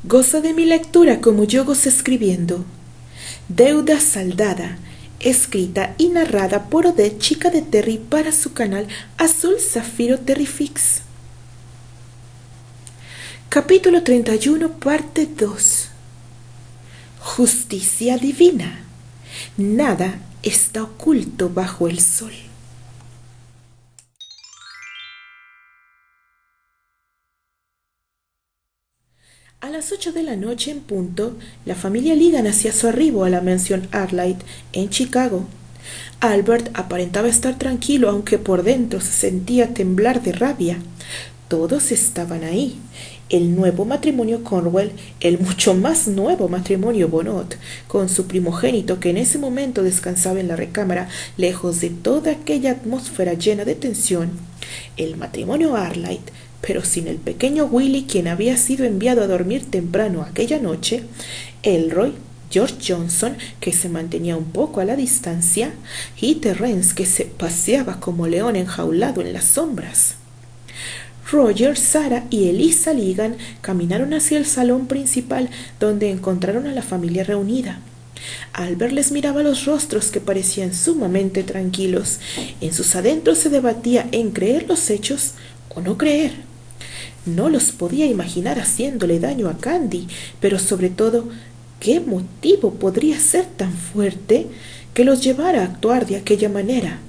Goza de mi lectura como yo gozo escribiendo. Deuda saldada, escrita y narrada por Odette Chica de Terry para su canal Azul Zafiro Terrifix. Capítulo 31, parte 2. Justicia divina. Nada está oculto bajo el sol. A las 8 de la noche en punto, la familia Ligan hacía su arribo a la mansión Arlight en Chicago. Albert aparentaba estar tranquilo, aunque por dentro se sentía temblar de rabia. Todos estaban ahí. El nuevo matrimonio Cornwell, el mucho más nuevo matrimonio Bonnot, con su primogénito que en ese momento descansaba en la recámara, lejos de toda aquella atmósfera llena de tensión. El matrimonio Arlight, pero sin el pequeño Willy, quien había sido enviado a dormir temprano aquella noche, Elroy, George Johnson, que se mantenía un poco a la distancia, y Terence, que se paseaba como león enjaulado en las sombras. Roger, Sarah y Eliza Ligan caminaron hacia el salón principal, donde encontraron a la familia reunida. Albert les miraba los rostros, que parecían sumamente tranquilos. En sus adentros se debatía en creer los hechos o no creer. No los podía imaginar haciéndole daño a Candy, pero sobre todo, ¿qué motivo podría ser tan fuerte que los llevara a actuar de aquella manera?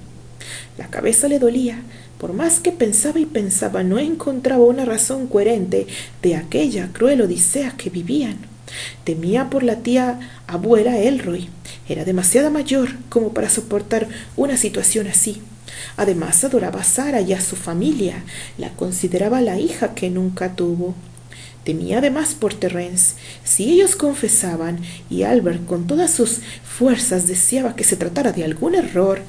La cabeza le dolía. Por más que pensaba y pensaba, no encontraba una razón coherente de aquella cruel odisea que vivían. Temía por la tía abuela Elroy. Era demasiado mayor como para soportar una situación así. Además, adoraba a Sarah y a su familia. La consideraba la hija que nunca tuvo. Temía además por Terence. Si ellos confesaban, y Albert con todas sus fuerzas deseaba que se tratara de algún error,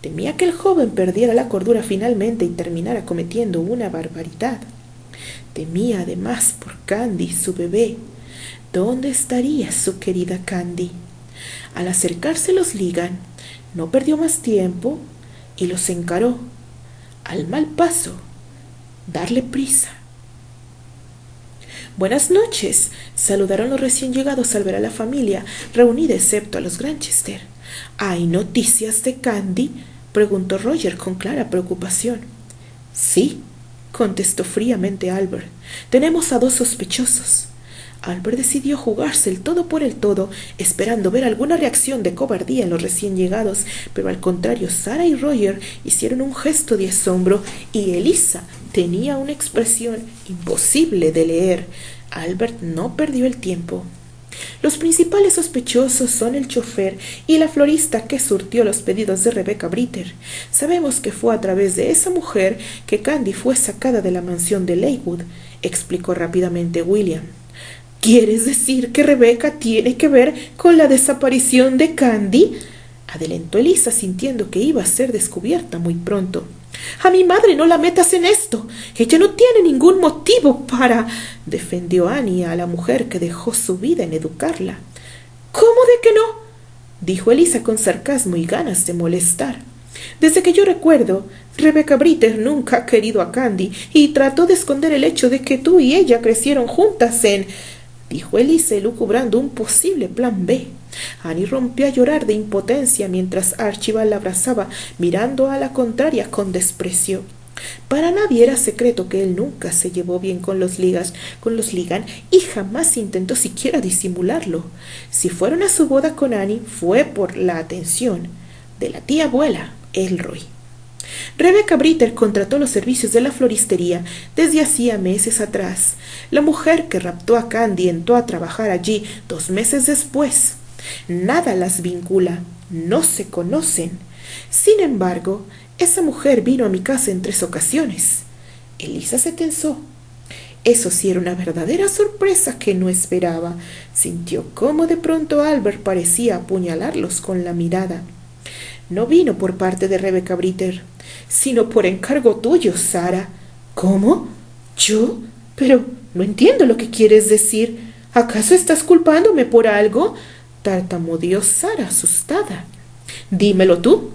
temía que el joven perdiera la cordura finalmente y terminara cometiendo una barbaridad. Temía además por Candy, su bebé. ¿Dónde estaría su querida Candy? Al acercarse los Ligan, no perdió más tiempo y los encaró. Al mal paso, darle prisa. «Buenas noches», saludaron los recién llegados al ver a la familia reunida excepto a los Granchester. «¿Hay noticias de Candy?», preguntó Roger con clara preocupación. «Sí», contestó fríamente Albert. «Tenemos a 2 sospechosos». Albert decidió jugarse el todo por el todo, esperando ver alguna reacción de cobardía en los recién llegados, pero al contrario, Sarah y Roger hicieron un gesto de asombro y Eliza tenía una expresión imposible de leer. Albert no perdió el tiempo. «Los principales sospechosos son el chofer y la florista que surtió los pedidos de Rebecca Britter. Sabemos que fue a través de esa mujer que Candy fue sacada de la mansión de Lakewood», explicó rápidamente William. «¿Quieres decir que Rebecca tiene que ver con la desaparición de Candy?», adelantó Eliza, sintiendo que iba a ser descubierta muy pronto. «A mi madre no la metas en esto. Ella no tiene ningún motivo para», defendió Annie a la mujer que dejó su vida en educarla. «¿Cómo de que no?», dijo Eliza con sarcasmo y ganas de molestar. «Desde que yo recuerdo, Rebecca Britter nunca ha querido a Candy y trató de esconder el hecho de que tú y ella crecieron juntas dijo Eliza, elucubrando un posible plan B. Annie rompió a llorar de impotencia mientras Archibald la abrazaba, mirando a la contraria con desprecio. Para nadie era secreto que él nunca se llevó bien con los Ligan y jamás intentó siquiera disimularlo. Si fueron a su boda con Annie fue por la atención de la tía abuela Elroy. Rebecca Britter contrató los servicios de la floristería desde hacía meses atrás. La mujer que raptó a Candy entró a trabajar allí 2 meses después. Nada las vincula, no se conocen. Sin embargo, esa mujer vino a mi casa en 3 ocasiones. Eliza se tensó. Eso sí era una verdadera sorpresa que no esperaba. Sintió cómo de pronto Albert parecía apuñalarlos con la mirada. «No vino por parte de Rebecca Britter, sino por encargo tuyo, Sarah». «¿Cómo? ¿Yo? Pero no entiendo lo que quieres decir. ¿Acaso estás culpándome por algo?», tartamudeó Sarah asustada. «Dímelo tú».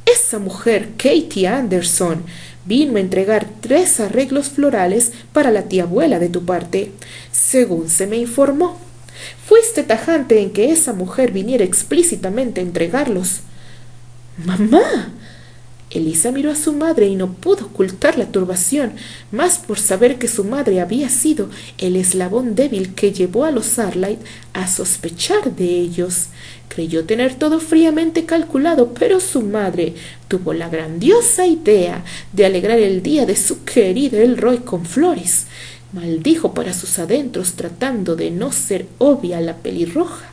«Esa mujer, Katie Anderson», vino a entregar 3 arreglos florales para la tía abuela de tu parte, según se me informó. Fuiste tajante en que esa mujer viniera explícitamente a entregarlos. ¡Mamá! Elisa miró a su madre y no pudo ocultar la turbación, más por saber que su madre había sido el eslabón débil que llevó a los Arlight a sospechar de ellos. Creyó tener todo fríamente calculado, pero su madre tuvo la grandiosa idea de alegrar el día de su querida Elroy con flores. Maldijo para sus adentros tratando de no ser obvia la pelirroja.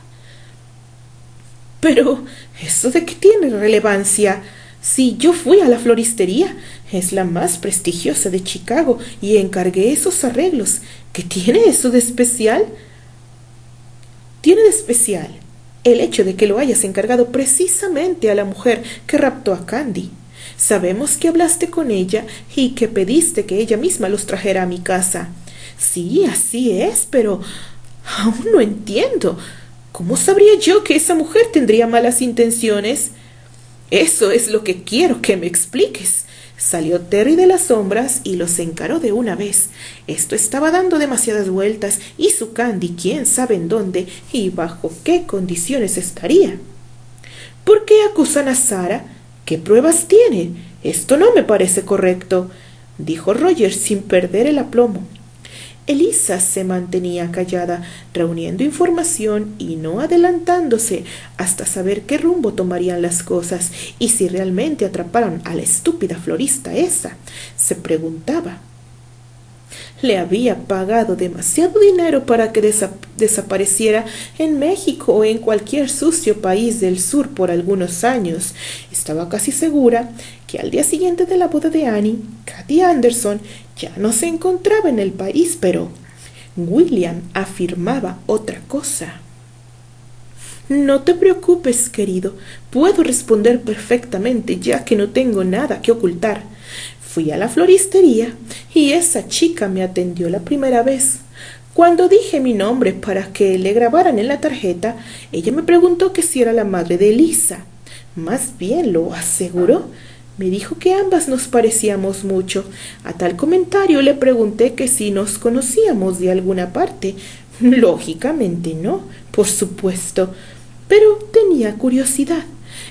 Pero, ¿eso de qué tiene relevancia? Si yo fui a la floristería, es la más prestigiosa de Chicago, y encargué esos arreglos. ¿Qué tiene eso de especial? Tiene de especial el hecho de que lo hayas encargado precisamente a la mujer que raptó a Candy. Sabemos que hablaste con ella y que pediste que ella misma los trajera a mi casa. Sí, así es, pero aún no entiendo. ¿Cómo sabría yo que esa mujer tendría malas intenciones? Eso es lo que quiero que me expliques. Salió Terry de las sombras y los encaró de una vez. Esto estaba dando demasiadas vueltas y su Candy quién sabe en dónde y bajo qué condiciones estaría. ¿Por qué acusan a Sarah? ¿Qué pruebas tienen? Esto no me parece correcto, dijo Roger sin perder el aplomo. Elisa se mantenía callada, reuniendo información y no adelantándose hasta saber qué rumbo tomarían las cosas y si realmente atraparon a la estúpida florista esa. Se preguntaba. Le había pagado demasiado dinero para que desapareciera en México o en cualquier sucio país del sur por algunos años. Estaba casi segura que al día siguiente de la boda de Annie, Kathy Anderson ya no se encontraba en el país, pero William afirmaba otra cosa. No te preocupes, querido. Puedo responder perfectamente, ya que no tengo nada que ocultar. Fui a la floristería y esa chica me atendió la primera vez. Cuando dije mi nombre para que le grabaran en la tarjeta, ella me preguntó que si era la madre de Elisa. Más bien lo aseguró. Me dijo que ambas nos parecíamos mucho. A tal comentario le pregunté que si nos conocíamos de alguna parte. Lógicamente no, por supuesto, pero tenía curiosidad.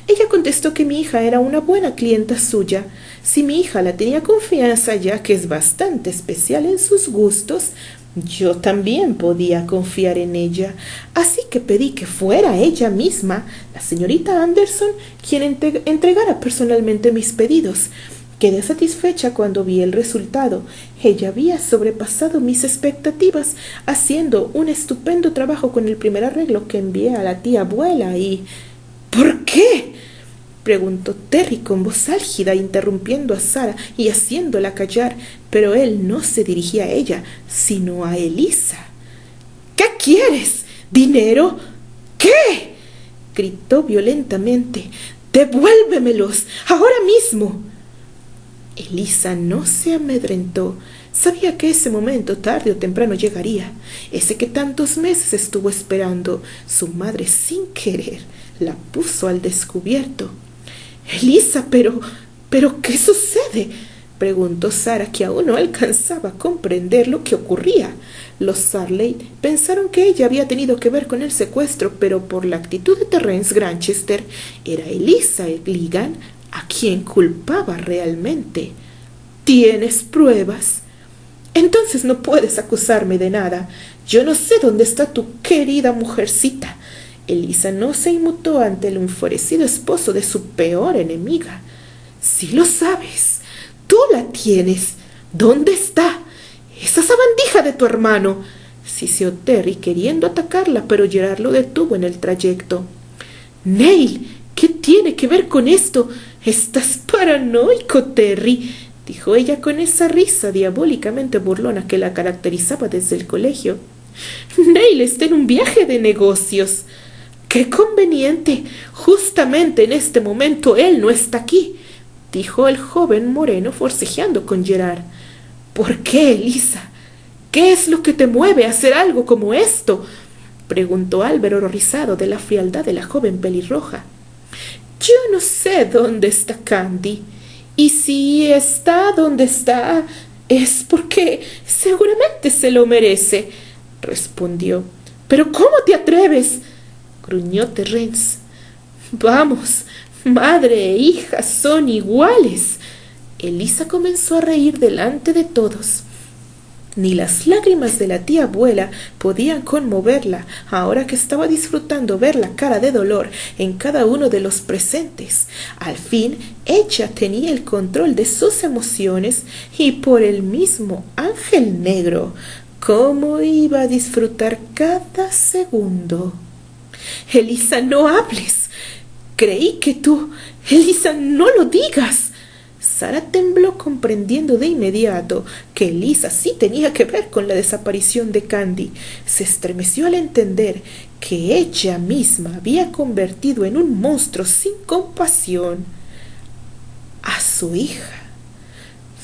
Ella contestó que mi hija era una buena clienta suya. Si mi hija la tenía confianza, ya que es bastante especial en sus gustos, yo también podía confiar en ella, así que pedí que fuera ella misma, la señorita Anderson, quien entregara personalmente mis pedidos. Quedé satisfecha cuando vi el resultado. Ella había sobrepasado mis expectativas, haciendo un estupendo trabajo con el primer arreglo que envié a la tía abuela y... ¿Por qué?, preguntó Terry con voz álgida, interrumpiendo a Sarah y haciéndola callar, pero él no se dirigía a ella, sino a Elisa. ¿Qué quieres? ¿Dinero? ¿Qué?, gritó violentamente. ¡Devuélvemelos! ¡Ahora mismo! Elisa no se amedrentó. Sabía que ese momento tarde o temprano llegaría, ese que tantos meses estuvo esperando. Su madre, sin querer, la puso al descubierto. Elisa, pero ¿qué sucede?, preguntó Sarah, que aún no alcanzaba a comprender lo que ocurría. Los Sarley pensaron que ella había tenido que ver con el secuestro, pero por la actitud de Terrence Granchester, era Elisa Gligan a quien culpaba realmente. ¿Tienes pruebas? Entonces no puedes acusarme de nada. Yo no sé dónde está tu querida mujercita. Elisa no se inmutó ante el enfurecido esposo de su peor enemiga. Sí lo sabes. Tú la tienes. ¿Dónde está? Esa sabandija de tu hermano. Siseó Terry queriendo atacarla, pero Gerard lo detuvo en el trayecto. Neil, ¿qué tiene que ver con esto? Estás paranoico, Terry, dijo ella con esa risa diabólicamente burlona que la caracterizaba desde el colegio. Neil está en un viaje de negocios. ¡Qué conveniente! Justamente en este momento él no está aquí, dijo el joven moreno forcejeando con Gerard. ¿Por qué, Elisa? ¿Qué es lo que te mueve a hacer algo como esto?, preguntó Albert horrorizado de la frialdad de la joven pelirroja. Yo no sé dónde está Candy. Y si está donde está, es porque seguramente se lo merece, respondió. ¿Pero cómo te atreves? Gruñó Terence. Vamos, madre e hija son iguales. Elisa comenzó a reír delante de todos. Ni las lágrimas de la tía abuela podían conmoverla ahora que estaba disfrutando ver la cara de dolor en cada uno de los presentes. Al fin ella tenía el control de sus emociones y por el mismo ángel negro, cómo iba a disfrutar cada segundo. Elisa, no hables. Creí que tú... Elisa, no lo digas. Sara tembló comprendiendo de inmediato que Elisa sí tenía que ver con la desaparición de Candy. Se estremeció al entender que ella misma había convertido en un monstruo sin compasión a su hija.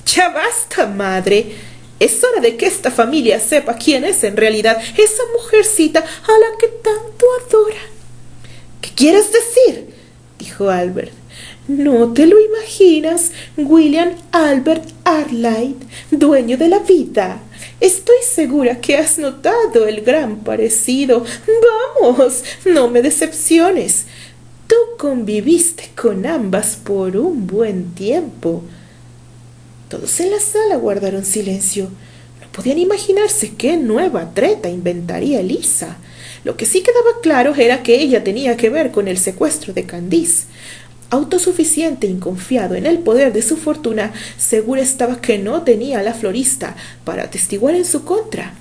Ya basta, madre. Es hora de que esta familia sepa quién es en realidad esa mujercita a la que tanto adora. ¿Qué quieres decir?, dijo Albert. ¿No te lo imaginas, William Albert Arlight, dueño de la vida? Estoy segura que has notado el gran parecido. Vamos, no me decepciones. Tú conviviste con ambas por un buen tiempo. Todos en la sala guardaron silencio. No podían imaginarse qué nueva treta inventaría Elisa. Lo que sí quedaba claro era que ella tenía que ver con el secuestro de Candice. Autosuficiente y confiado en el poder de su fortuna, segura estaba que no tenía a la florista para atestiguar en su contra.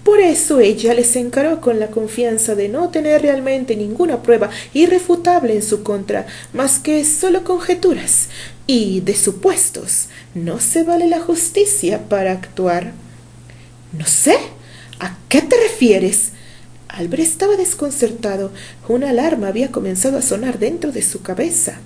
Por eso ella les encaró con la confianza de no tener realmente ninguna prueba irrefutable en su contra, más que solo conjeturas y de supuestos. No se vale la justicia para actuar. No sé, ¿a qué te refieres? Albert estaba desconcertado. Una alarma había comenzado a sonar dentro de su cabeza.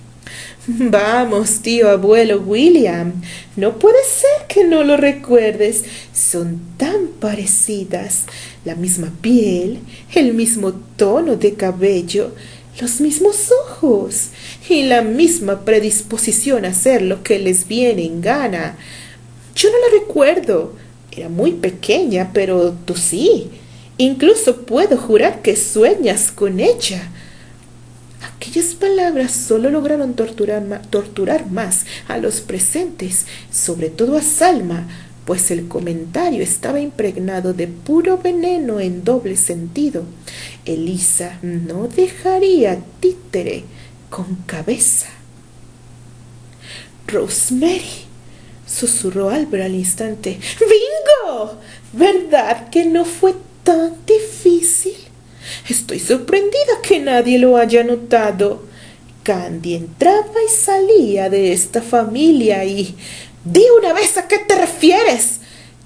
Vamos, tío abuelo William, no puede ser que no lo recuerdes. Son tan parecidas. La misma piel, el mismo tono de cabello, los mismos ojos y la misma predisposición a hacer lo que les viene en gana. Yo no la recuerdo. Era muy pequeña, pero tú sí. Incluso puedo jurar que sueñas con ella. Aquellas palabras solo lograron torturar más a los presentes, sobre todo a Salma, pues el comentario estaba impregnado de puro veneno en doble sentido. Elisa no dejaría títere con cabeza. Rosemary, susurró Albert al instante. ¡Bingo! ¿Verdad que no fue tan difícil? Estoy sorprendida que nadie lo haya notado. Candy entraba y salía de esta familia y... ¡Di una vez a qué te refieres!,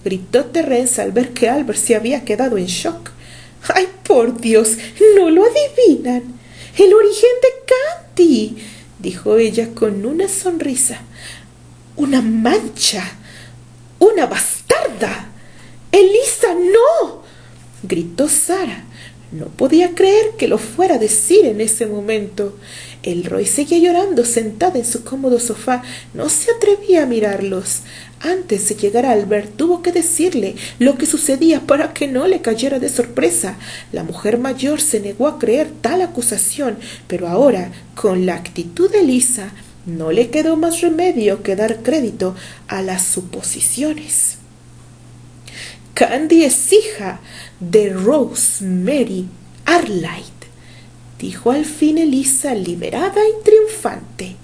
gritó Terence al ver que Albert se había quedado en shock. ¡Ay, por Dios! ¿No lo adivinan? ¡El origen de Candy!, dijo ella con una sonrisa. ¡Una mancha! ¡Una bastarda! ¡Elisa, no!, gritó Sara. No podía creer que lo fuera a decir en ese momento. Elroy seguía llorando sentada en su cómodo sofá. No se atrevía a mirarlos. Antes de llegar a Albert, tuvo que decirle lo que sucedía para que no le cayera de sorpresa. La mujer mayor se negó a creer tal acusación, pero ahora, con la actitud de Elisa, no le quedó más remedio que dar crédito a las suposiciones. Candy es hija de Rosemary Arlight, dijo al fin Elisa, liberada y triunfante.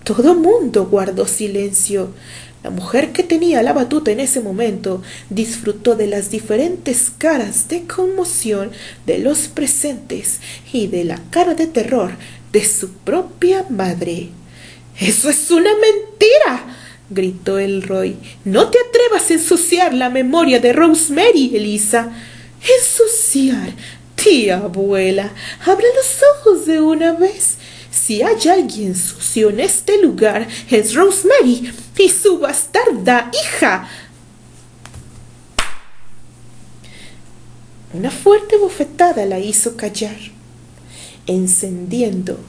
Todo mundo guardó silencio. La mujer que tenía la batuta en ese momento disfrutó de las diferentes caras de conmoción de los presentes y de la cara de terror de su propia madre. ¡Eso es una mentira!, gritó Elroy. No te atrevas a ensuciar la memoria de Rosemary, Elisa. ¿Ensuciar? Tía abuela, abra los ojos de una vez. Si hay alguien sucio en este lugar, es Rosemary y su bastarda hija. Una fuerte bofetada la hizo callar, encendiendo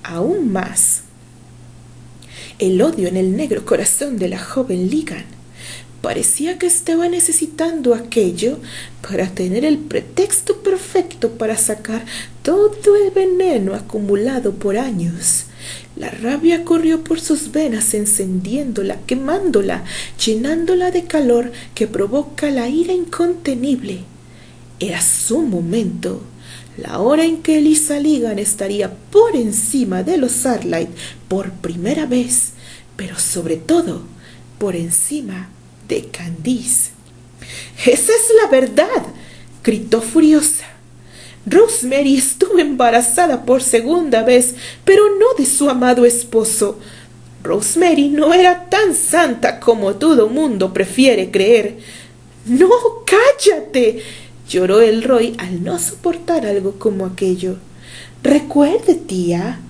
aún más el odio en el negro corazón de la joven Ligan. Parecía que estaba necesitando aquello para tener el pretexto perfecto para sacar todo el veneno acumulado por años. La rabia corrió por sus venas, encendiéndola, quemándola, llenándola de calor que provoca la ira incontenible. Era su momento, la hora en que Eliza Ligan estaría por encima de los Arlight por primera vez, pero sobre todo por encima de Candice. «¡Esa es la verdad!», gritó furiosa. «Rosemary estuvo embarazada por segunda vez, pero no de su amado esposo. Rosemary no era tan santa como todo mundo prefiere creer». «¡No, cállate!», lloró Elroy al no soportar algo como aquello. «Recuerde, tía,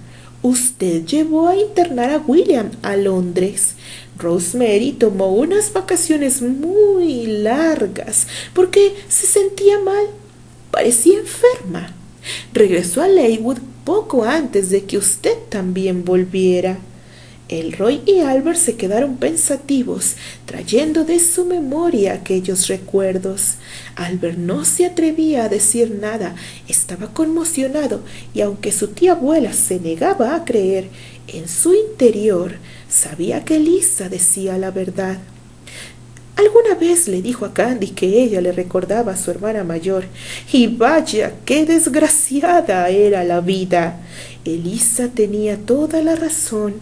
usted llevó a internar a William a Londres. Rosemary tomó unas vacaciones muy largas porque se sentía mal. Parecía enferma. Regresó a Lakewood poco antes de que usted también volviera». Elroy y Albert se quedaron pensativos, trayendo de su memoria aquellos recuerdos. Albert no se atrevía a decir nada, estaba conmocionado, y aunque su tía abuela se negaba a creer, en su interior sabía que Eliza decía la verdad. Alguna vez le dijo a Candy que ella le recordaba a su hermana mayor, y vaya qué desgraciada era la vida. Eliza tenía toda la razón.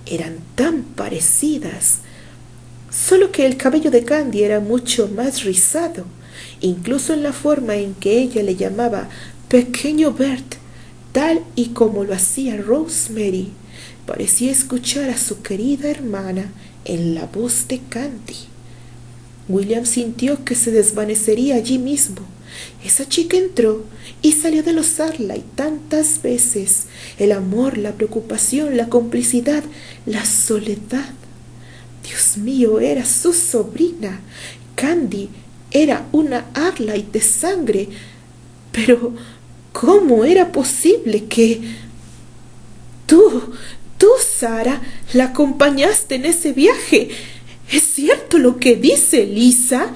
Eran tan parecidas, solo que el cabello de Candy era mucho más rizado, incluso en la forma en que ella le llamaba pequeño Bert, tal y como lo hacía Rosemary. Parecía escuchar a su querida hermana en la voz de Candy. William sintió que se desvanecería allí mismo. Esa chica entró y salió de los Arlight tantas veces. El amor, la preocupación, la complicidad, la soledad. Dios mío, era su sobrina. Candy era una Arlight de sangre. Pero, ¿cómo era posible que... Tú, Sara, la acompañaste en ese viaje? ¿Es cierto lo que dice Eliza?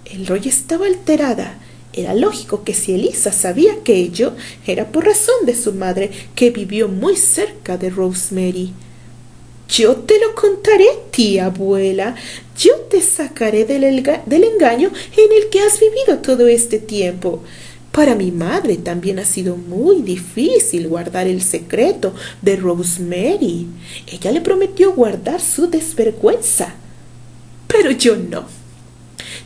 Elroy estaba alterada. Era lógico que si Eliza sabía aquello, era por razón de su madre, que vivió muy cerca de Rosemary. «Yo te lo contaré, tía abuela. Yo te sacaré del engaño en el que has vivido todo este tiempo. Para mi madre también ha sido muy difícil guardar el secreto de Rosemary. Ella le prometió guardar su desvergüenza. Pero yo no».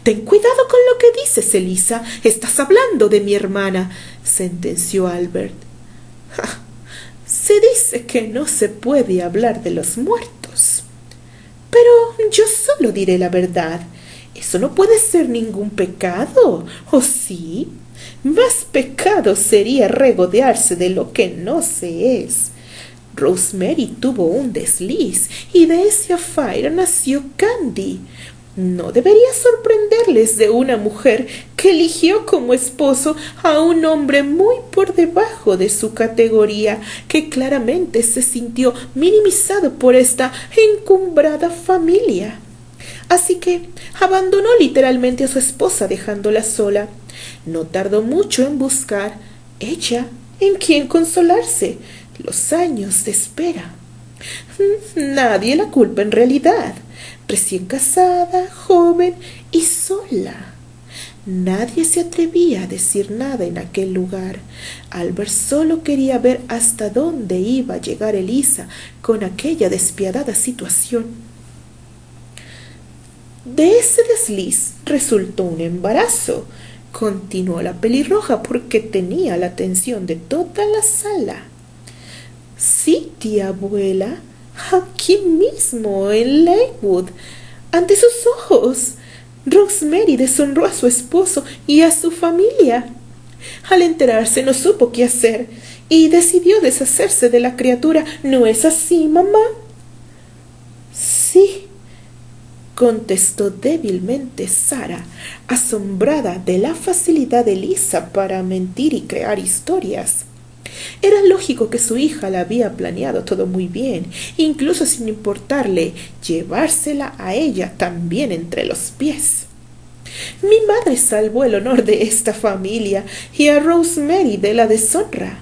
«Ten cuidado con lo que dices, Eliza. Estás hablando de mi hermana», sentenció Albert. «Ja, se dice que no se puede hablar de los muertos. Pero yo solo diré la verdad. Eso no puede ser ningún pecado, ¿o sí? Más pecado sería regodearse de lo que no se es. Rosemary tuvo un desliz y de ese affair nació Candy. No debería sorprenderles de una mujer que eligió como esposo a un hombre muy por debajo de su categoría, que claramente se sintió minimizado por esta encumbrada familia. Así que abandonó literalmente a su esposa dejándola sola. No tardó mucho en buscar, ella, en quien consolarse, los años de espera. Nadie la culpa en realidad. Recién casada, joven y sola. Nadie se atrevía a decir nada en aquel lugar. Albert solo quería ver hasta dónde iba a llegar Eliza con aquella despiadada situación. De ese desliz resultó un embarazo, continuó la pelirroja, porque tenía la atención de toda la sala. Sí, tía abuela, aquí mismo, en Lakewood, ante sus ojos. Rosemary deshonró a su esposo y a su familia. Al enterarse no supo qué hacer y decidió deshacerse de la criatura. ¿No es así, mamá? Sí, contestó débilmente Sara, asombrada de la facilidad de Eliza para mentir y crear historias. Era lógico que su hija la había planeado todo muy bien, incluso sin importarle llevársela a ella también entre los pies. Mi madre salvó el honor de esta familia y a Rosemary de la deshonra.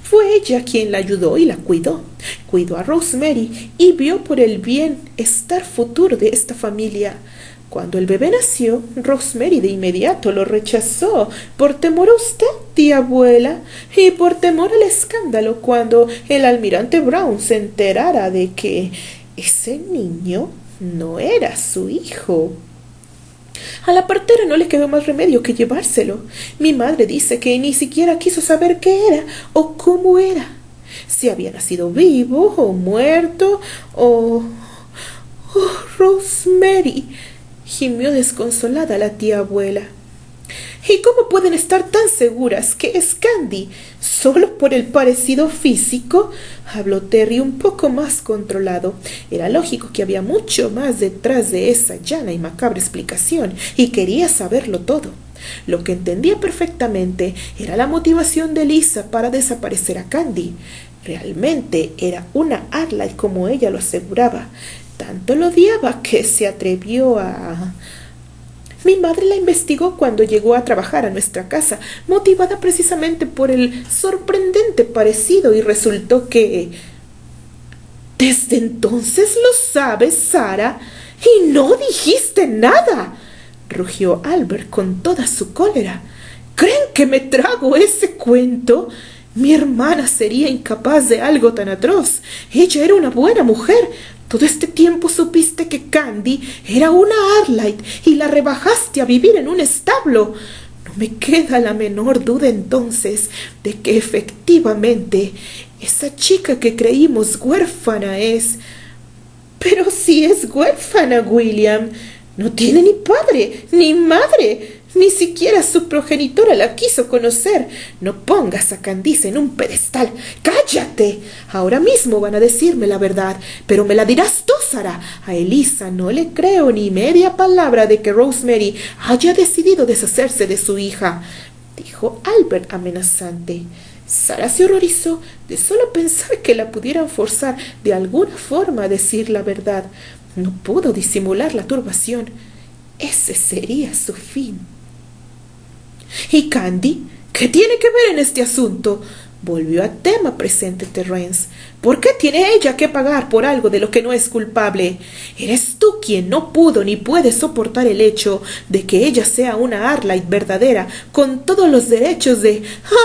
Fue ella quien la ayudó y la cuidó. Cuidó a Rosemary y vio por el bienestar futuro de esta familia. Cuando el bebé nació, Rosemary de inmediato lo rechazó por temor a usted, tía abuela, y por temor al escándalo cuando el almirante Brown se enterara de que ese niño no era su hijo. A la partera no le quedó más remedio que llevárselo. Mi madre dice que ni siquiera quiso saber qué era o cómo era. Si había nacido vivo o muerto o... ¡Oh, Rosemary! Gimió desconsolada la tía abuela. ¿Y cómo pueden estar tan seguras que es Candy? ¿Solo por el parecido físico? Habló Terry un poco más controlado. Era lógico que había mucho más detrás de esa llana y macabra explicación, y quería saberlo todo. Lo que entendía perfectamente era la motivación de Lisa para desaparecer a Candy. Realmente era una Arlight como ella lo aseguraba. Tanto lo odiaba que se atrevió a... Mi madre la investigó cuando llegó a trabajar a nuestra casa, motivada precisamente por el sorprendente parecido, y resultó que... ¿Desde entonces lo sabes, Sarah? ¡Y no dijiste nada!, rugió Albert con toda su cólera. ¿Creen que me trago ese cuento? Mi hermana sería incapaz de algo tan atroz. Ella era una buena mujer. Todo este tiempo supiste que Candy era una Arlight y la rebajaste a vivir en un establo. No me queda la menor duda entonces de que efectivamente esa chica que creímos huérfana es... Pero si es huérfana, William, no tiene ni padre ni madre. Ni siquiera su progenitora la quiso conocer. No pongas a Candice en un pedestal. ¡Cállate! Ahora mismo van a decirme la verdad, pero me la dirás tú, Sarah. A Elisa no le creo ni media palabra de que Rosemary haya decidido deshacerse de su hija, dijo Albert amenazante. Sarah se horrorizó de solo pensar que la pudieran forzar de alguna forma a decir la verdad. No pudo disimular la turbación. Ese sería su fin. ¿Y Candy? ¿Qué tiene que ver en este asunto? Volvió a tema presente Terrence. ¿Por qué tiene ella que pagar por algo de lo que no es culpable? Eres tú quien no pudo ni puede soportar el hecho de que ella sea una Arlight verdadera, con todos los derechos de...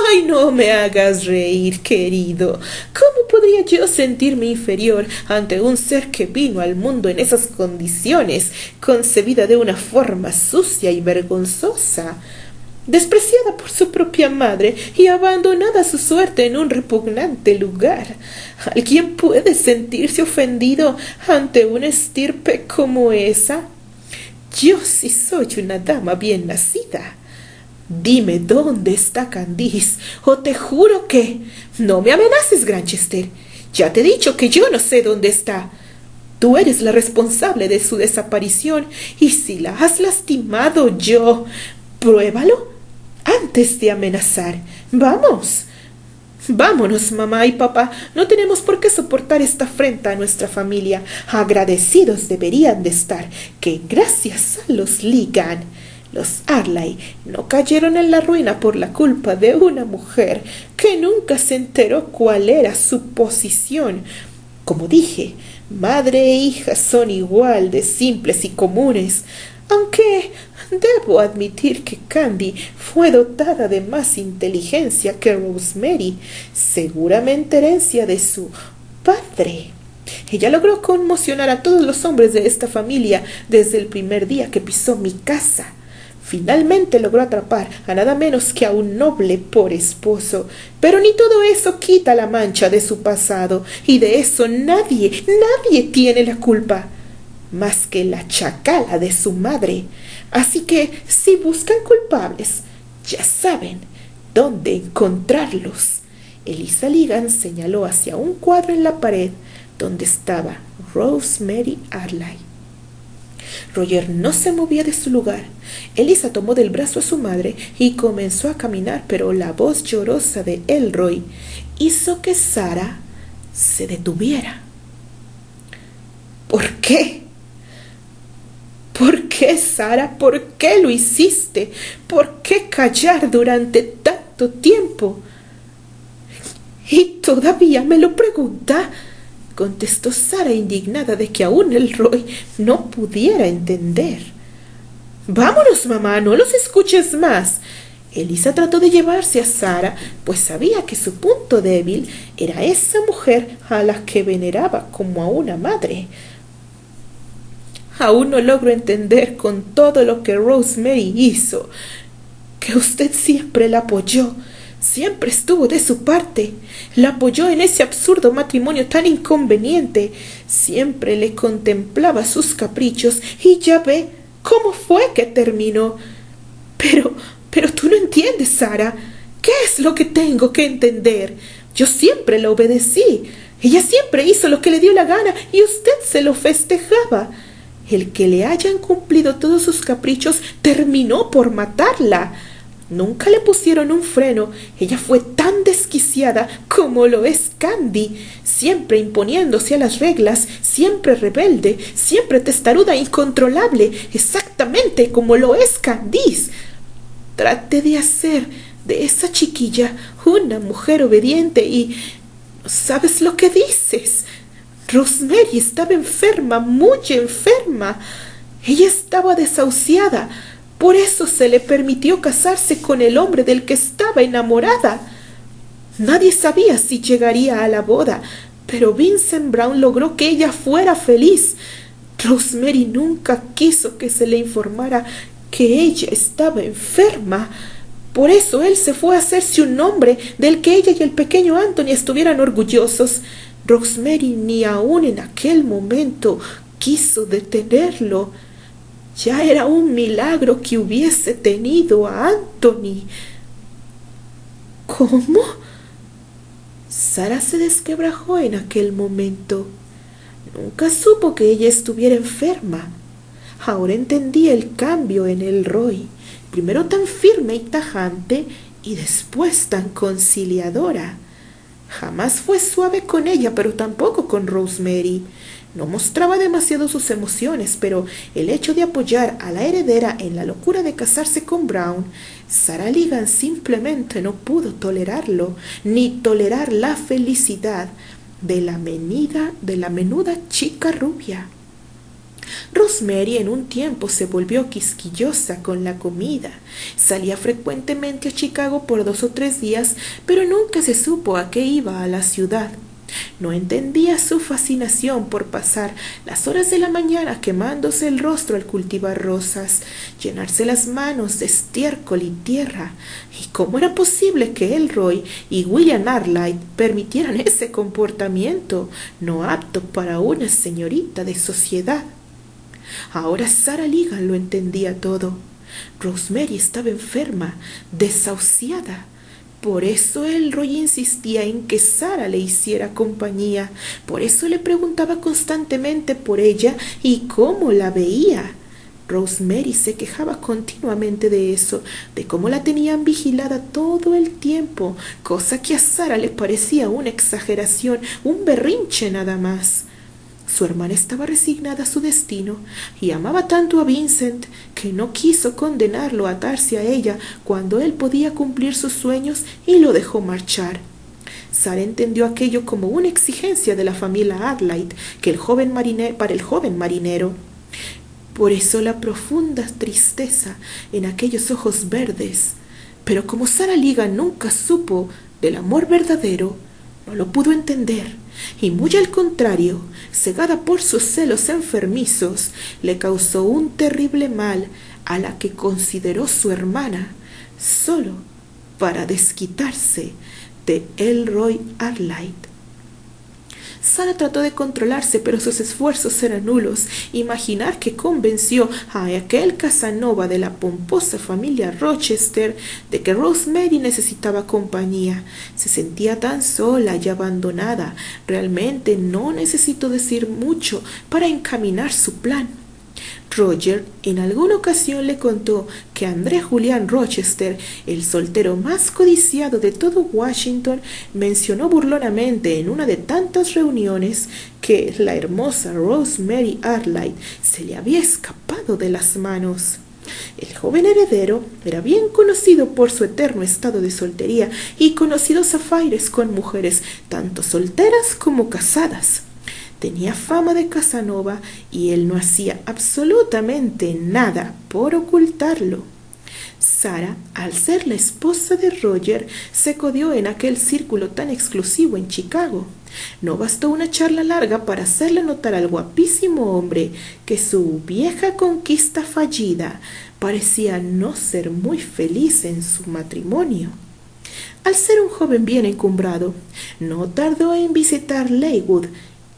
¡Ay, no me hagas reír, querido! ¿Cómo podría yo sentirme inferior ante un ser que vino al mundo en esas condiciones, concebida de una forma sucia y vergonzosa? Despreciada por su propia madre y abandonada a su suerte en un repugnante lugar. ¿Alguien puede sentirse ofendido ante una estirpe como esa? Yo sí soy una dama bien nacida. Dime dónde está Candice, o te juro que... No me amenaces, Granchester. Ya te he dicho que yo no sé dónde está. Tú eres la responsable de su desaparición, y si la has lastimado yo... Pruébalo antes de amenazar. Vamos. Vámonos, mamá y papá. No tenemos por qué soportar esta afrenta a nuestra familia. Agradecidos deberían de estar que gracias a los Ligan, los Arlight no cayeron en la ruina por la culpa de una mujer que nunca se enteró cuál era su posición. Como dije, madre e hija son igual de simples y comunes, aunque debo admitir que Candy fue dotada de más inteligencia que Rosemary, seguramente herencia de su padre. Ella logró conmocionar a todos los hombres de esta familia desde el primer día que pisó mi casa. Finalmente logró atrapar a nada menos que a un noble por esposo, pero ni todo eso quita la mancha de su pasado, y de eso nadie tiene la culpa, más que la chacala de su madre. Así que, si buscan culpables, ya saben dónde encontrarlos. Elisa Ligan señaló hacia un cuadro en la pared donde estaba Rosemary Arlight. Roger no se movía de su lugar. Elisa tomó del brazo a su madre y comenzó a caminar, pero la voz llorosa de Elroy hizo que Sara se detuviera. ¿Por qué? ¿Por qué, Sara? ¿Por qué lo hiciste? ¿Por qué callar durante tanto tiempo? ¿Y todavía me lo pregunta?, contestó Sara, indignada de que aún el Roy no pudiera entender. Vámonos, mamá, no los escuches más. Elisa trató de llevarse a Sara, pues sabía que su punto débil era esa mujer a la que veneraba como a una madre. Aún no logro entender con todo lo que Rosemary hizo, que usted siempre la apoyó, siempre estuvo de su parte, la apoyó en ese absurdo matrimonio tan inconveniente, siempre le contemplaba sus caprichos y ya ve cómo fue que terminó. Pero tú no entiendes, Sara. ¿Qué es lo que tengo que entender? Yo siempre la obedecí. Ella siempre hizo lo que le dio la gana y usted se lo festejaba. El que le hayan cumplido todos sus caprichos terminó por matarla. Nunca le pusieron un freno. Ella fue tan desquiciada como lo es Candy, siempre imponiéndose a las reglas, siempre rebelde, siempre testaruda e incontrolable, exactamente como lo es Candice. Trate de hacer de esa chiquilla una mujer obediente y ¿no sabes lo que dices? Rosemary estaba enferma, muy enferma. Ella estaba desahuciada. Por eso se le permitió casarse con el hombre del que estaba enamorada. Nadie sabía si llegaría a la boda, pero Vincent Brown logró que ella fuera feliz. Rosemary nunca quiso que se le informara que ella estaba enferma. Por eso él se fue a hacerse un hombre del que ella y el pequeño Anthony estuvieran orgullosos. Rosemary ni aun en aquel momento quiso detenerlo. Ya era un milagro que hubiese tenido a Anthony. ¿Cómo? Sara se desquebrajó en aquel momento. Nunca supo que ella estuviera enferma. Ahora entendía el cambio en el Roy, primero tan firme y tajante y después tan conciliadora. Jamás fue suave con ella, pero tampoco con Rosemary. No mostraba demasiado sus emociones, pero el hecho de apoyar a la heredera en la locura de casarse con Brown, Sara Ligan simplemente no pudo tolerarlo, ni tolerar la felicidad de la menuda chica rubia. Rosemary en un tiempo se volvió quisquillosa con la comida. Salía frecuentemente a Chicago por 2 o 3 días, pero nunca se supo a qué iba a la ciudad. No entendía su fascinación por pasar las horas de la mañana quemándose el rostro al cultivar rosas, llenarse las manos de estiércol y tierra. ¿Y cómo era posible que Elroy y William Arlight permitieran ese comportamiento no apto para una señorita de sociedad? Ahora Sara Ligan lo entendía todo. Rosemary estaba enferma, desahuciada. Por eso Elroy insistía en que Sara le hiciera compañía. Por eso le preguntaba constantemente por ella y cómo la veía. Rosemary se quejaba continuamente de eso, de cómo la tenían vigilada todo el tiempo, cosa que a Sara le parecía una exageración, un berrinche nada más. Su hermana estaba resignada a su destino y amaba tanto a Vincent que no quiso condenarlo a atarse a ella cuando él podía cumplir sus sueños y lo dejó marchar. Sara entendió aquello como una exigencia de la familia Arlight para el joven marinero. Por eso la profunda tristeza en aquellos ojos verdes. Pero como Sara Ligan nunca supo del amor verdadero, no lo pudo entender. Y muy al contrario, cegada por sus celos enfermizos, le causó un terrible mal a la que consideró su hermana, solo para desquitarse de Elroy Arlight. Sara trató de controlarse, pero sus esfuerzos eran nulos. Imaginar que convenció a aquel Casanova de la pomposa familia Rochester de que Rosemary necesitaba compañía. Se sentía tan sola y abandonada. Realmente no necesitó decir mucho para encaminar su plan. Roger en alguna ocasión le contó que André Julián Rochester, el soltero más codiciado de todo Washington, mencionó burlonamente en una de tantas reuniones que la hermosa Rosemary Arlight se le había escapado de las manos. El joven heredero era bien conocido por su eterno estado de soltería y conocidos afaires con mujeres tanto solteras como casadas. Tenía fama de Casanova y él no hacía absolutamente nada por ocultarlo. Sara, al ser la esposa de Roger, se codió en aquel círculo tan exclusivo en Chicago. No bastó una charla larga para hacerle notar al guapísimo hombre que su vieja conquista fallida parecía no ser muy feliz en su matrimonio. Al ser un joven bien encumbrado, no tardó en visitar Leywood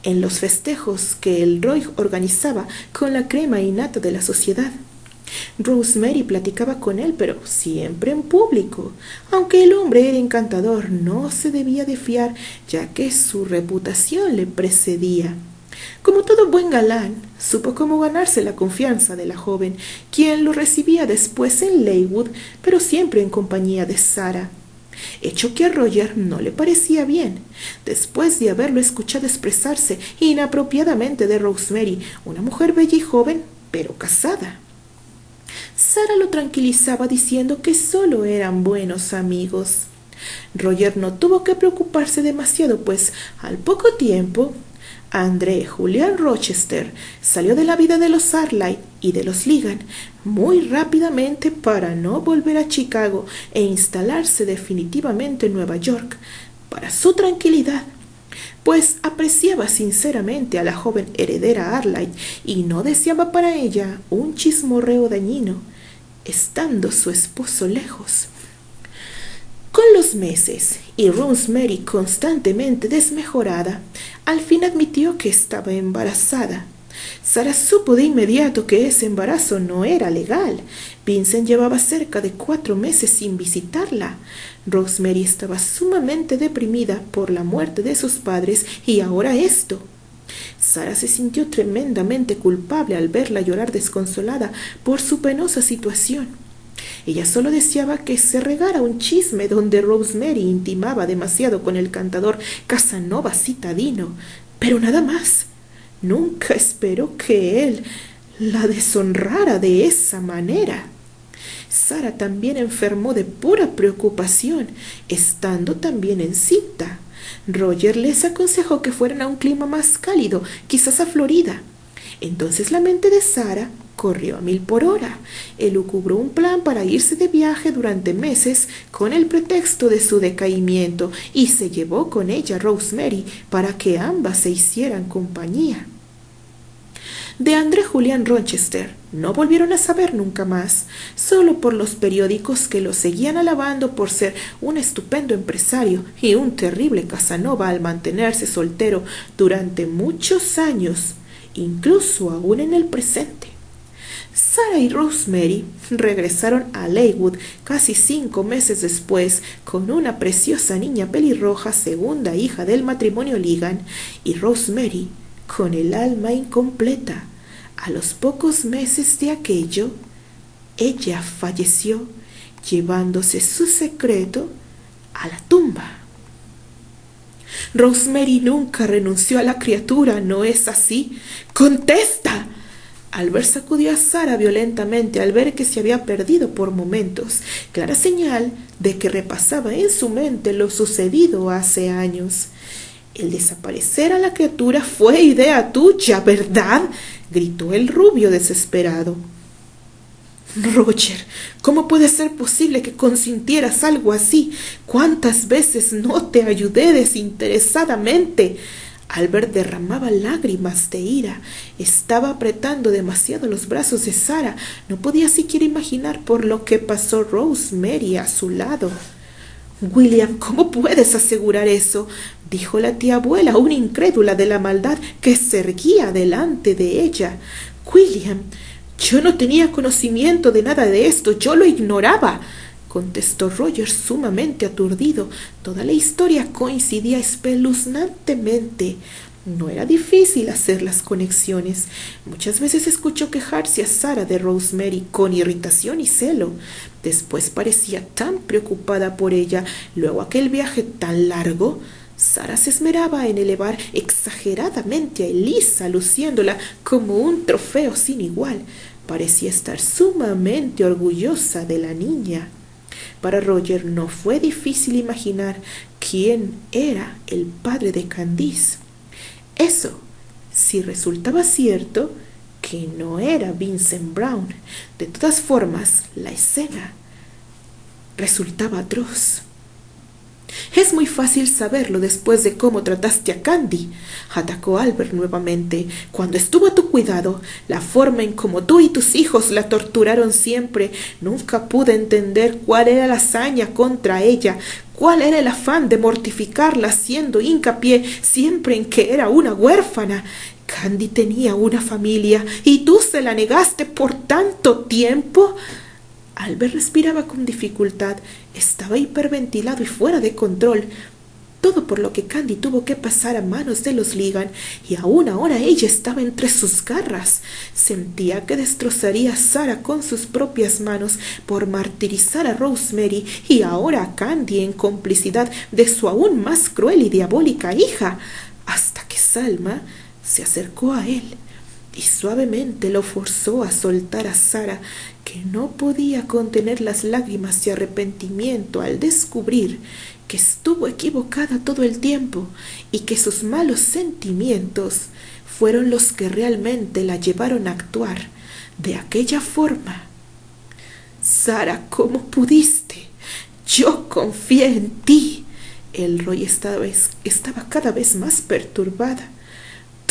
en los festejos que el Roy organizaba con la crema innata de la sociedad. Rosemary platicaba con él, pero siempre en público. Aunque el hombre era encantador, no se debía de fiar, ya que su reputación le precedía. Como todo buen galán, supo cómo ganarse la confianza de la joven, quien lo recibía después en Leywood, pero siempre en compañía de Sara. Hecho que a Roger no le parecía bien, después de haberlo escuchado expresarse inapropiadamente de Rosemary, una mujer bella y joven, pero casada. Sara lo tranquilizaba diciendo que solo eran buenos amigos. Roger no tuvo que preocuparse demasiado, pues al poco tiempo André Julián Rochester salió de la vida de los Arlight y de los Ligan muy rápidamente para no volver a Chicago e instalarse definitivamente en Nueva York, para su tranquilidad, pues apreciaba sinceramente a la joven heredera Arlight y no deseaba para ella un chismorreo dañino, estando su esposo lejos. Con los meses y Rosemary constantemente desmejorada, al fin admitió que estaba embarazada. Sara supo de inmediato que ese embarazo no era legal. Vincent llevaba cerca de 4 meses sin visitarla. Rosemary estaba sumamente deprimida por la muerte de sus padres y ahora esto. Sara se sintió tremendamente culpable al verla llorar desconsolada por su penosa situación. Ella solo deseaba que se regara un chisme donde Rosemary intimaba demasiado con el cantador Casanova citadino, pero nada más. Nunca esperó que él la deshonrara de esa manera. Sara también enfermó de pura preocupación, estando también encinta. Roger les aconsejó que fueran a un clima más cálido, quizás a Florida. Entonces la mente de Sara corrió a 1000 por hora. Elucubró un plan para irse de viaje durante meses con el pretexto de su decaimiento y se llevó con ella a Rosemary para que ambas se hicieran compañía. De André Julián Rochester no volvieron a saber nunca más, solo por los periódicos que lo seguían alabando por ser un estupendo empresario y un terrible Casanova al mantenerse soltero durante muchos años, incluso aún en el presente. Sara y Rosemary regresaron a Leywood casi 5 meses después con una preciosa niña pelirroja, segunda hija del matrimonio Ligan, y Rosemary con el alma incompleta. A los pocos meses de aquello, ella falleció, llevándose su secreto a la tumba. Rosemary nunca renunció a la criatura, ¿no es así? ¡Contesta! Albert sacudió a Sara violentamente al ver que se había perdido por momentos, clara señal de que repasaba en su mente lo sucedido hace años. El desaparecer a la criatura fue idea tuya, ¿verdad?, gritó el rubio desesperado. Roger, ¿cómo puede ser posible que consintieras algo así? ¿Cuántas veces no te ayudé desinteresadamente? Albert derramaba lágrimas de ira. Estaba apretando demasiado los brazos de Sara. No podía siquiera imaginar por lo que pasó Rosemary a su lado. William, ¿cómo puedes asegurar eso?, dijo la tía abuela, aún incrédula de la maldad que se erguía delante de ella. William, yo no tenía conocimiento de nada de esto, yo lo ignoraba, contestó Roger sumamente aturdido. Toda la historia coincidía espeluznantemente. No era difícil hacer las conexiones. Muchas veces escuchó quejarse a Sarah de Rosemary con irritación y celo. Después parecía tan preocupada por ella. Luego aquel viaje tan largo. Sarah se esmeraba en elevar exageradamente a Elisa, luciéndola como un trofeo sin igual. Parecía estar sumamente orgullosa de la niña. Para Roger no fue difícil imaginar quién era el padre de Candice. Eso, si resultaba cierto, que no era Vincent Brown. De todas formas, la escena resultaba atroz. «Es muy fácil saberlo después de cómo trataste a Candy», atacó Albert nuevamente. «Cuando estuvo a tu cuidado, la forma en cómo tú y tus hijos la torturaron siempre, nunca pude entender cuál era la hazaña contra ella, cuál era el afán de mortificarla, haciendo hincapié siempre en que era una huérfana. Candy tenía una familia y tú se la negaste por tanto tiempo». Albert respiraba con dificultad. Estaba hiperventilado y fuera de control. Todo por lo que Candy tuvo que pasar a manos de los Ligan, y aún ahora ella estaba entre sus garras. Sentía que destrozaría a Sarah con sus propias manos por martirizar a Rosemary, y ahora a Candy en complicidad de su aún más cruel y diabólica hija, hasta que Salma se acercó a él y suavemente lo forzó a soltar a Sarah, que no podía contener las lágrimas de arrepentimiento al descubrir que estuvo equivocada todo el tiempo y que sus malos sentimientos fueron los que realmente la llevaron a actuar de aquella forma. «Sarah, ¿cómo pudiste? Yo confié en ti». Elroy estaba cada vez más perturbada.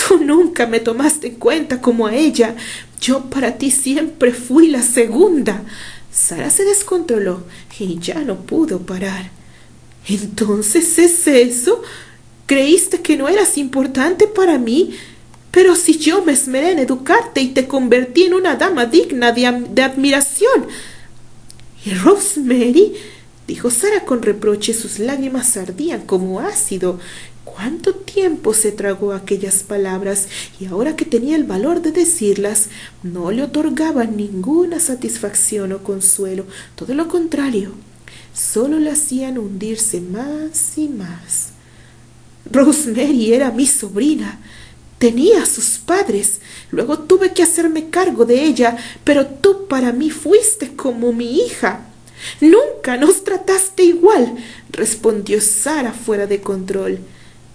«Tú nunca me tomaste en cuenta como a ella. Yo para ti siempre fui la segunda». Sarah se descontroló y ya no pudo parar. «¿Entonces es eso? ¿Creíste que no eras importante para mí? Pero si yo me esmeré en educarte y te convertí en una dama digna de admiración». «¿Y Rosemary?», dijo Sarah con reproche. Sus lágrimas ardían como ácido. ¿Cuánto tiempo se tragó aquellas palabras? Y ahora que tenía el valor de decirlas, no le otorgaban ninguna satisfacción o consuelo. Todo lo contrario, solo le hacían hundirse más y más. «Rosemary era mi sobrina. Tenía a sus padres. Luego tuve que hacerme cargo de ella, pero tú para mí fuiste como mi hija». «Nunca nos trataste igual», respondió Sarah fuera de control.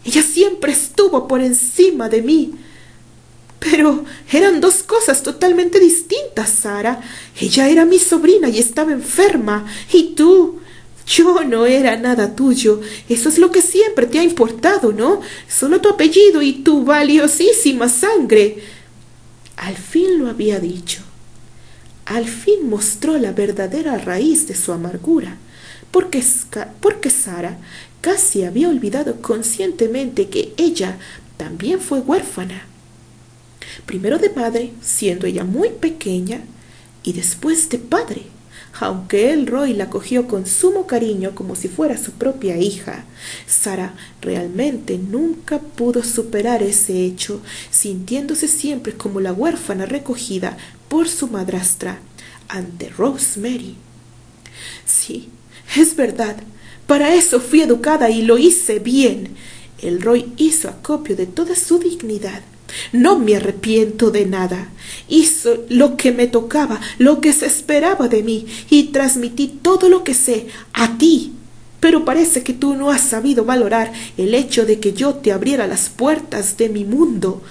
«Ella siempre estuvo por encima de mí». «Pero eran dos cosas totalmente distintas, Sarah. Ella era mi sobrina y estaba enferma. Y tú, yo no era nada tuyo. Eso es lo que siempre te ha importado, ¿no? Solo tu apellido y tu valiosísima sangre». Al fin lo había dicho. Al fin mostró la verdadera raíz de su amargura, porque Sarah casi había olvidado conscientemente que ella también fue huérfana. Primero de madre, siendo ella muy pequeña, y después de padre. Aunque Elroy la cogió con sumo cariño como si fuera su propia hija, Sarah realmente nunca pudo superar ese hecho, sintiéndose siempre como la huérfana recogida por su madrastra ante Rosemary. «Sí, es verdad. Para eso fui educada y lo hice bien». Elroy hizo acopio de toda su dignidad. «No me arrepiento de nada. Hice lo que me tocaba, lo que se esperaba de mí, y transmití todo lo que sé a ti. Pero parece que tú no has sabido valorar el hecho de que yo te abriera las puertas de mi mundo.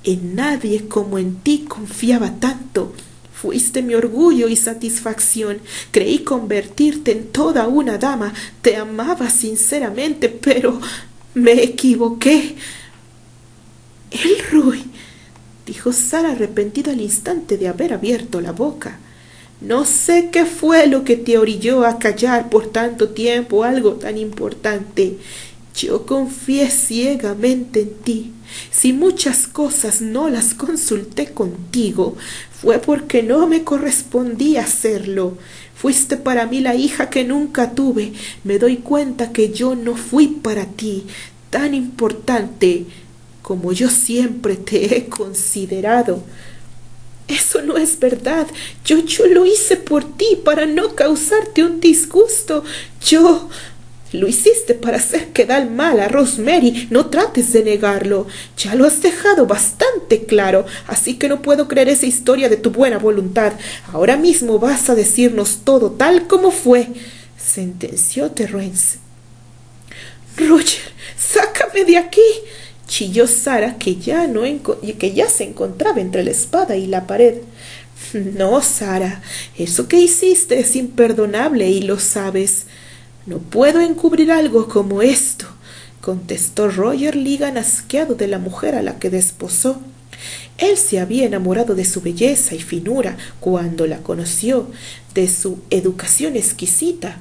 En nadie como en ti confiaba tanto. Fuiste mi orgullo y satisfacción. Creí convertirte en toda una dama. Te amaba sinceramente, pero me equivoqué». «Elroy», dijo Sarah arrepentida al instante de haber abierto la boca. «No sé qué fue lo que te orilló a callar por tanto tiempo algo tan importante. Yo confié ciegamente en ti. Si muchas cosas no las consulté contigo, fue porque no me correspondía hacerlo. Fuiste para mí la hija que nunca tuve. Me doy cuenta que yo no fui para ti tan importante como yo siempre te he considerado. Eso no es verdad. Yo lo hice por ti, para no causarte un disgusto. Lo hiciste para hacer quedar mal a Rosemary. No trates de negarlo. Ya lo has dejado bastante claro, así que no puedo creer esa historia de tu buena voluntad. Ahora mismo vas a decirnos todo tal como fue, sentenció Terrence. Roger, sácame de aquí, chilló Sarah, que ya se encontraba entre la espada y la pared. No, Sarah, eso que hiciste es imperdonable y lo sabes. No puedo encubrir algo como esto, contestó Roger Ligan, asqueado de la mujer a la que desposó. Él se había enamorado de su belleza y finura cuando la conoció, de su educación exquisita,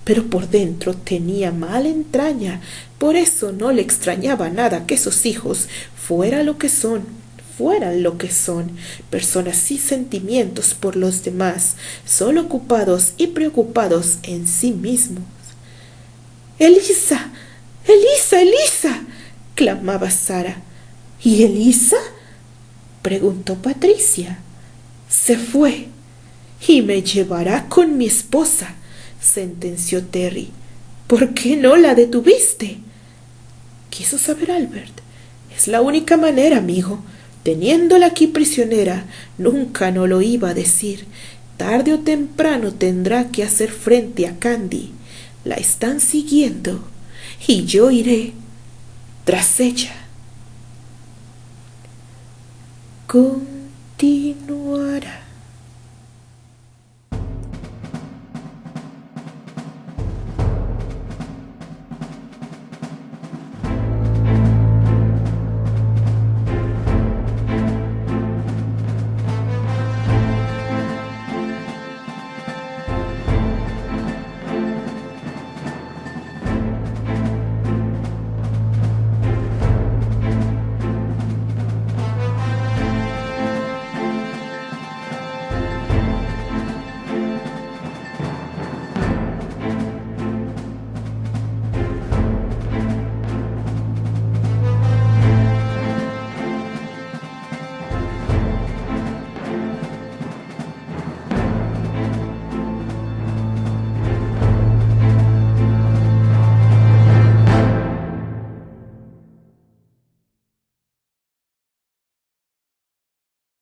pero por dentro tenía mala entraña. Por eso no le extrañaba nada que sus hijos fueran lo que son, personas sin sentimientos por los demás, solo ocupados y preocupados en sí mismos. —¡Elisa! ¡Elisa! ¡Elisa! —clamaba Sarah. —¿Y Elisa? —preguntó Patricia. —Se fue y me llevará con mi esposa —sentenció Terry. —¿Por qué no la detuviste? Quiso saber Albert. —Es la única manera, amigo. Teniéndola aquí prisionera, nunca no lo iba a decir. Tarde o temprano tendrá que hacer frente a Candy. La están siguiendo y yo iré tras ella. Continuará.